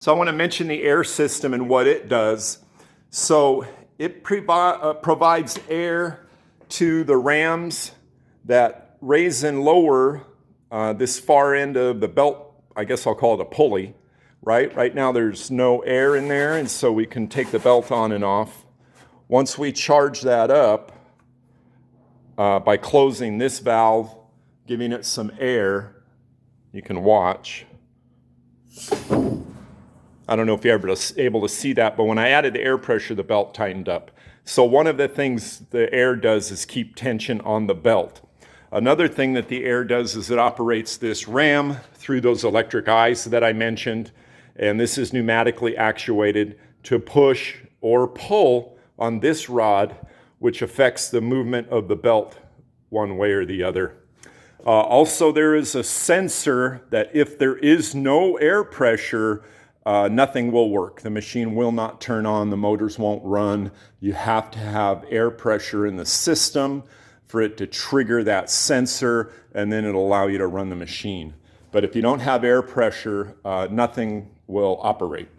So I want to mention the air system and what it does. So it provides air to the rams that raise and lower this far end of the belt. I guess I'll call it a pulley, right? Right now there's no air in there, and so we can take the belt on and off. Once we charge that up by closing this valve, giving it some air, you can watch. I don't know if you're ever able to see that, but when I added the air pressure, the belt tightened up. So one of the things the air does is keep tension on the belt. Another thing that the air does is it operates this ram through those electric eyes that I mentioned, and this is pneumatically actuated to push or pull on this rod, which affects the movement of the belt one way or the other. Also, there is a sensor that if there is no air pressure, nothing will work. The machine will not turn on, the motors won't run. You have to have air pressure in the system for it to trigger that sensor, and then it'll allow you to run the machine. But if you don't have air pressure, nothing will operate.